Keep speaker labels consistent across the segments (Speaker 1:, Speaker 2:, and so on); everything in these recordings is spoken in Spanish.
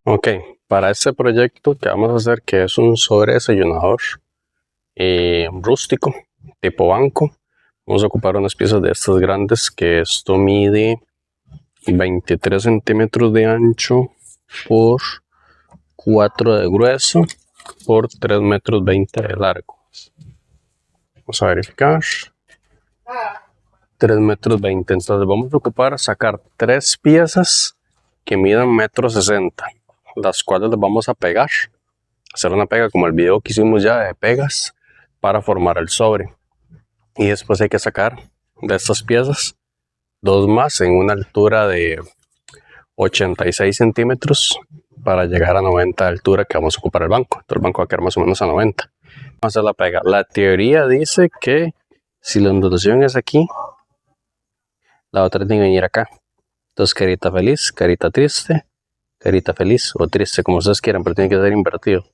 Speaker 1: Ok, para este proyecto que vamos a hacer, que es un sobredesayunador rústico, tipo banco, vamos a ocupar unas piezas de estas grandes, que esto mide 23 centímetros de ancho por 4 de grueso por 3 metros 20 de largo. Vamos a verificar. 3 metros 20. Entonces vamos a ocupar sacar 3 piezas que midan 1,60 m, las cuales las vamos a pegar, hacer una pega como el video que hicimos ya de pegas para formar el sobre. Y después hay que sacar de estas piezas 2 más en una altura de 86 centímetros para llegar a 90 de altura que vamos a ocupar el banco. Entonces el banco va a quedar más o menos a 90. Vamos a hacer la pega. La teoría dice que si la ondulación es aquí, la otra tiene que venir acá. Entonces carita feliz, carita triste, carita feliz o triste, como ustedes quieran, pero tiene que ser invertido.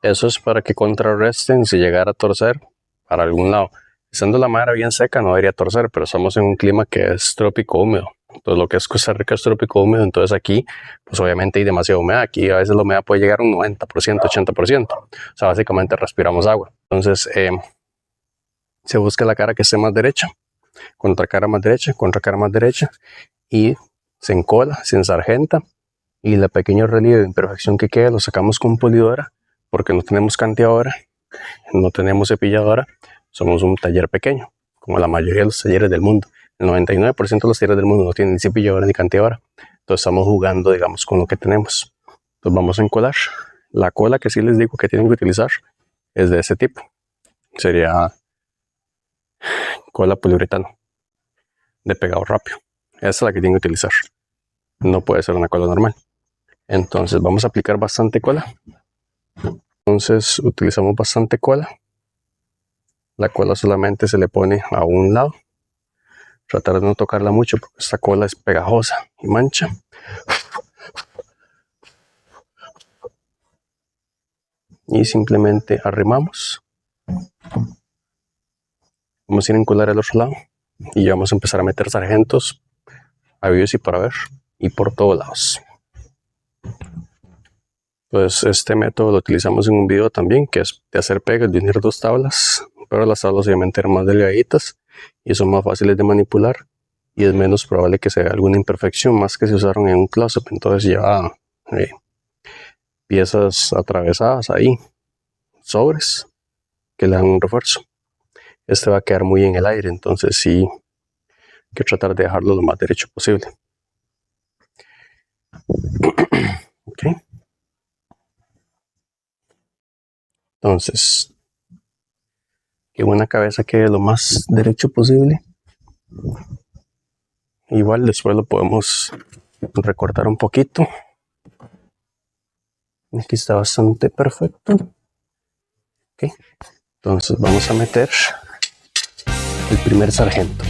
Speaker 1: Eso es para que contrarresten si llegara a torcer para algún lado. Estando la madera bien seca no debería torcer, pero estamos en un clima que es trópico húmedo. Entonces lo que es Costa Rica es trópico húmedo, entonces aquí pues obviamente hay demasiada humedad. Aquí a veces la humedad puede llegar a un 90%, 80%. O sea, básicamente respiramos agua. Entonces se busca la cara que esté más derecha, contra cara más derecha, y se encola, se ensargenta, y el pequeño relieve de imperfección que quede lo sacamos con polidora, porque no tenemos canteadora, no tenemos cepilladora, somos un taller pequeño, como la mayoría de los talleres del mundo. El 99% de los talleres del mundo no tienen ni cepilladora ni canteadora, entonces estamos jugando, digamos, con lo que tenemos. Entonces vamos a encolar. La cola que sí les digo que tienen que utilizar es de ese tipo, sería cola poliuretano de pegado rápido. Esa es la que tienen que utilizar, no puede ser una cola normal. Entonces vamos a aplicar bastante cola. Entonces utilizamos bastante cola. La cola solamente se le pone a un lado. Tratar de no tocarla mucho porque esta cola es pegajosa y mancha. Y simplemente arrimamos. Vamos a ir a encolar al otro lado. Y vamos a empezar a meter sargentos habidos y por haber. Y por todos lados. Pues este método lo utilizamos en un video también, que es de hacer pegas, de unir 2 tablas, pero las tablas obviamente eran más delgaditas y son más fáciles de manipular y es menos probable que se vea alguna imperfección, más que se usaron en un close-up. Entonces lleva piezas atravesadas ahí, sobres, que le dan un refuerzo. Este va a quedar muy en el aire, entonces sí hay que tratar de dejarlo lo más derecho posible. Ok. Entonces, que una cabeza quede lo más derecho posible. Igual después lo podemos recortar un poquito. Aquí está bastante perfecto. Okay. Entonces vamos a meter el primer sargento.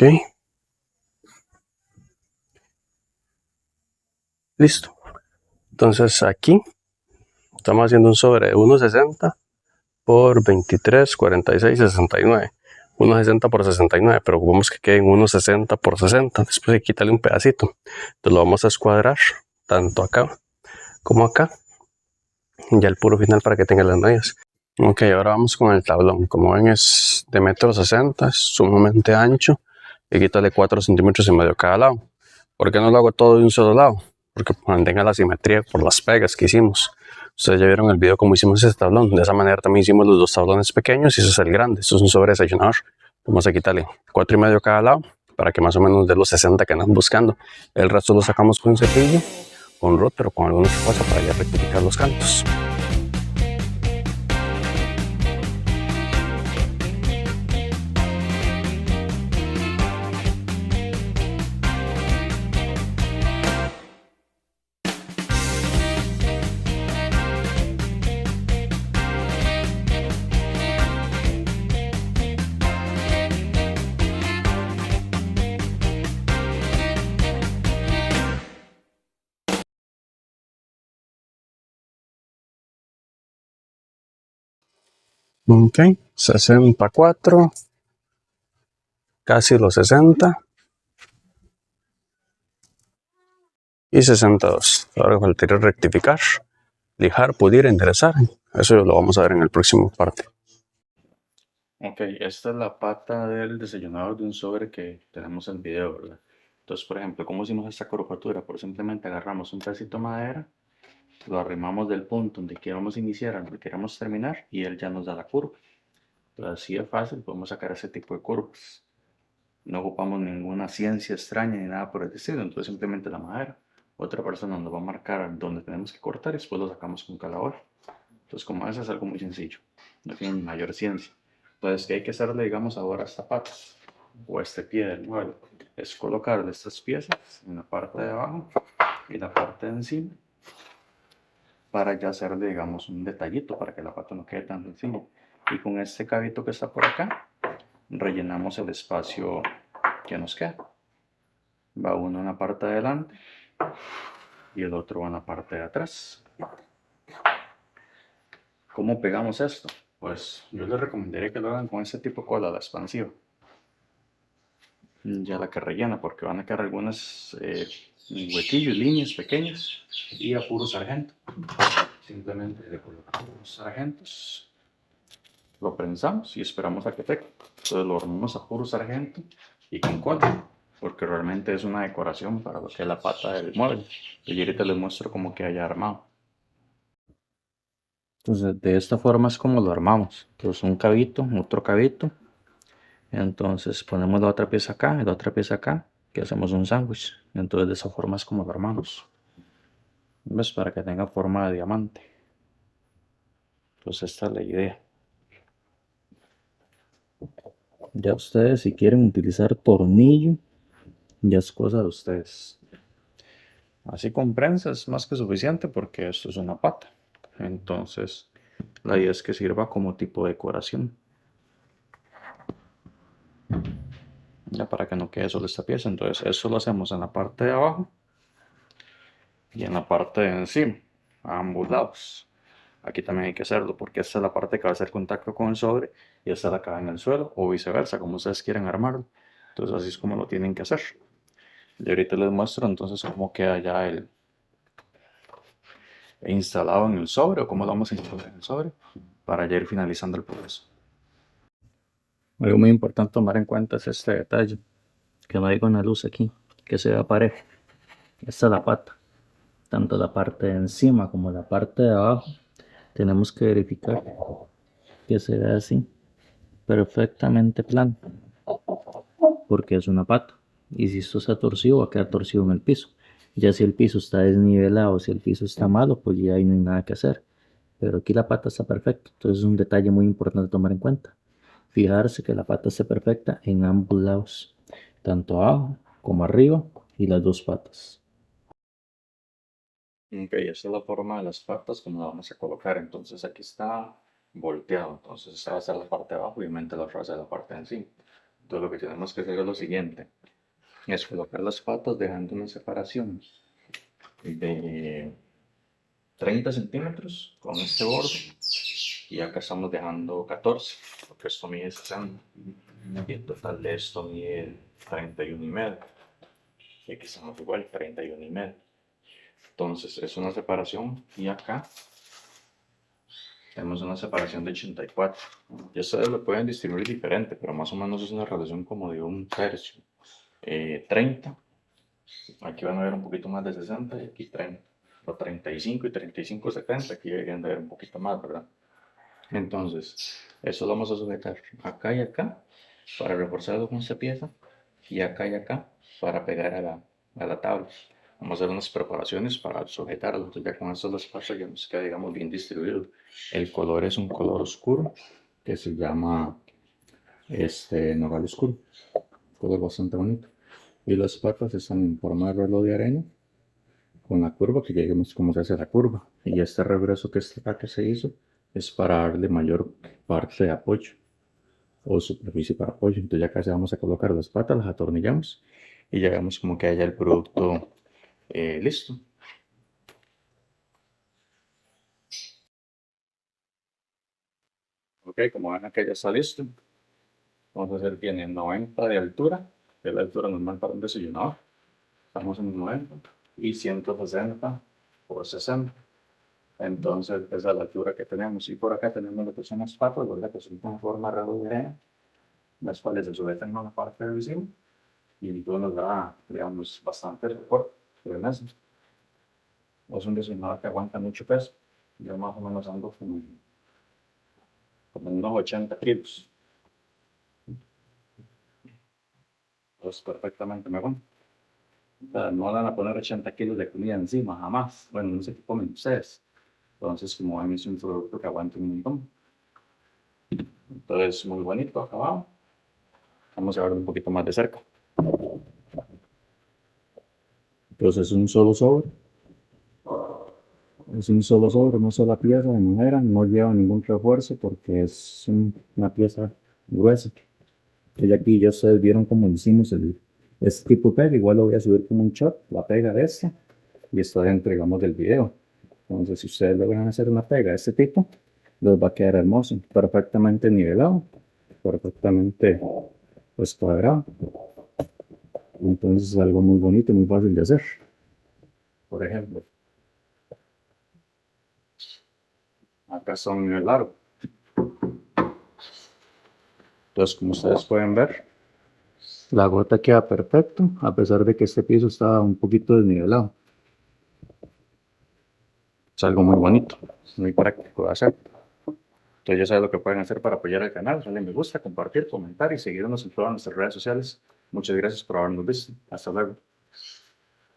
Speaker 1: Ok. Listo. Entonces aquí estamos haciendo un sobre de 1,60 por 23, 46, 69. 1,60 por 69, pero vamos que quede en 1,60 por 60. Después hay que quitarle un pedacito. Entonces lo vamos a escuadrar tanto acá como acá. Ya el puro final para que tenga las medidas. Ok, ahora vamos con el tablón. Como ven es de 1,60 m, es sumamente ancho. Y quítale 4,5 centímetros a cada lado. ¿Por qué no lo hago todo de un solo lado? Porque mantenga la simetría por las pegas que hicimos. Ustedes ya vieron el video cómo hicimos este tablón. De esa manera también hicimos los dos tablones pequeños y ese es el grande. Esto es un sobre desayunador. Vamos a quitarle 4,5 a cada lado para que más o menos de los 60 que andan buscando. El resto lo sacamos con un cepillo, con róter o con alguna otra cosa para ya rectificar los cantos. Ok, 64, casi los 60 y 62. Ahora faltaría rectificar, lijar, pulir, enderezar. Eso lo vamos a ver en el próximo parte.
Speaker 2: Ok, esta es la pata del desayunador de un sobre que tenemos en el video, ¿verdad? Entonces, por ejemplo, ¿cómo hicimos esta curvatura? Pues simplemente agarramos un pedacito de madera, lo arrimamos del punto donde queramos iniciar, donde queramos terminar, y él ya nos da la curva. Entonces, así de fácil podemos sacar ese tipo de curvas. No ocupamos ninguna ciencia extraña ni nada por el estilo, entonces simplemente la madera. Otra persona nos va a marcar donde tenemos que cortar y después lo sacamos con calador. Entonces, como eso es algo muy sencillo, no tiene mayor ciencia. Entonces, ¿qué hay que hacerle, digamos, ahora a esta pata o a este pie del mueble? Es colocarle estas piezas en la parte de abajo y la parte de encima para ya hacerle, digamos, un detallito para que la pata no quede tan sencilla. Y con este cabito que está por acá, rellenamos el espacio que nos queda. Va uno en la parte de adelante y el otro en la parte de atrás. ¿Cómo pegamos esto? Pues yo les recomendaría que lo hagan con este tipo de cola, la expansiva. Ya la que rellena, porque van a quedar algunas huequillos, líneas pequeñas y a puro sargento. Simplemente le colocamos los sargentos, lo prensamos y esperamos a que teque. Entonces lo armamos a puro sargento y con cola, porque realmente es una decoración para lo que es la pata del mueble. Y ahorita les muestro cómo que haya armado. Entonces de esta forma es como lo armamos. Entonces un cabito, otro cabito. Entonces ponemos la otra pieza acá y la otra pieza acá, que hacemos un sándwich. Entonces de esa forma es como lo armamos. ¿Ves? Para que tenga forma de diamante. Entonces esta es la idea. Ya ustedes si quieren utilizar tornillo, ya es cosa de ustedes. Así con prensa es más que suficiente porque esto es una pata. Entonces la idea es que sirva como tipo de decoración. Ya para que no quede solo esta pieza. Entonces eso lo hacemos en la parte de abajo y en la parte de encima, a ambos lados. Aquí también hay que hacerlo porque esta es la parte que va a hacer contacto con el sobre y esta la cae en el suelo o viceversa, como ustedes quieran armarlo. Entonces así es como lo tienen que hacer. Y ahorita les muestro entonces cómo queda ya el instalado en el sobre o cómo lo vamos a instalar en el sobre para ya ir finalizando el proceso. Algo muy importante tomar en cuenta es este detalle, que no hay una luz aquí, que se vea parejo. Esta es la pata, tanto la parte de encima como la parte de abajo. Tenemos que verificar que se vea así, perfectamente plano, porque es una pata. Y si esto está torcido, va a quedar torcido en el piso. Ya si el piso está desnivelado, si el piso está malo, pues ya ahí no hay nada que hacer. Pero aquí la pata está perfecta, entonces es un detalle muy importante tomar en cuenta. Fijarse que la pata esté perfecta en ambos lados, tanto abajo como arriba y las dos patas. Ok, esa es la forma de las patas como la vamos a colocar. Entonces aquí está volteado. Entonces esta va a ser la parte de abajo y obviamente la otra va a ser la parte de encima. Entonces lo que tenemos que hacer es lo siguiente. Es colocar las patas dejando una separación de 30 centímetros con este borde. Y acá estamos dejando 14, porque esto mide 60. Y el total de esto mide 31,5. Y aquí estamos igual, 31,5. Entonces es una separación y acá tenemos una separación de 84. Ya ustedes lo pueden distribuir diferente, pero más o menos es una relación como de un tercio. 30. Aquí van a ver un poquito más de 60 y aquí 30. o 35 y 35, 70, aquí deberían de ver un poquito más, ¿verdad? Entonces, eso lo vamos a sujetar acá y acá para reforzarlo con esta pieza y acá para pegar a la tabla. Vamos a hacer unas preparaciones para sujetarlo. Entonces, ya con esto las partes ya nos queda, digamos, bien distribuido. El color es un color oscuro que se llama nogal oscuro. Color bastante bonito. Y las patas están en forma de reloj de arena con la curva, que ya vemos cómo se hace la curva. Y este regreso que acá que se hizo es para darle mayor parte de apoyo o superficie para apoyo. Entonces ya casi vamos a colocar las patas, las atornillamos y ya vemos como que haya el producto listo. Ok, como ven acá ya está listo. Vamos a hacer, tiene 90 de altura, que es la altura normal para un desayunador. Estamos en 90 y 160 por 60. Entonces, esa es la altura que tenemos. Y por acá tenemos lo que son las patas, ¿verdad? Que son con forma redondeada, las cuales se sujetan a la parte de encima y entonces nos da, digamos, bastante soporte. Es un diseñador que aguanta mucho peso. Yo más o menos ando como unos 80 kilos. Pues perfectamente me aguanta. O sea, no van a poner 80 kilos de comida encima, jamás. Bueno, no sé qué comen ustedes. Entonces, como ven, es un producto que aguanta un montón. Entonces, muy bonito acabado. Vamos a verlo un poquito más de cerca. Entonces, es un solo sobre. Es un solo sobre, una sola pieza de madera. No lleva ningún refuerzo porque es una pieza gruesa. Y aquí ya ustedes vieron cómo hicimos este tipo de pega. Igual lo voy a subir como un shot, la pega de esta. Y está dentro, digamos, del video. Entonces, si ustedes logran hacer una pega de este tipo, les va a quedar hermoso, perfectamente nivelado, perfectamente pues cuadrado. Entonces es algo muy bonito y muy fácil de hacer. Por ejemplo, acá son el aro. Entonces, como ustedes pueden ver, la gota queda perfecto, a pesar de que este piso está un poquito desnivelado. Es algo muy bonito, muy práctico de hacer. Entonces ya saben lo que pueden hacer para apoyar al canal. Darle me gusta, compartir, comentar y seguirnos en todas nuestras redes sociales. Muchas gracias por habernos visto. Hasta luego.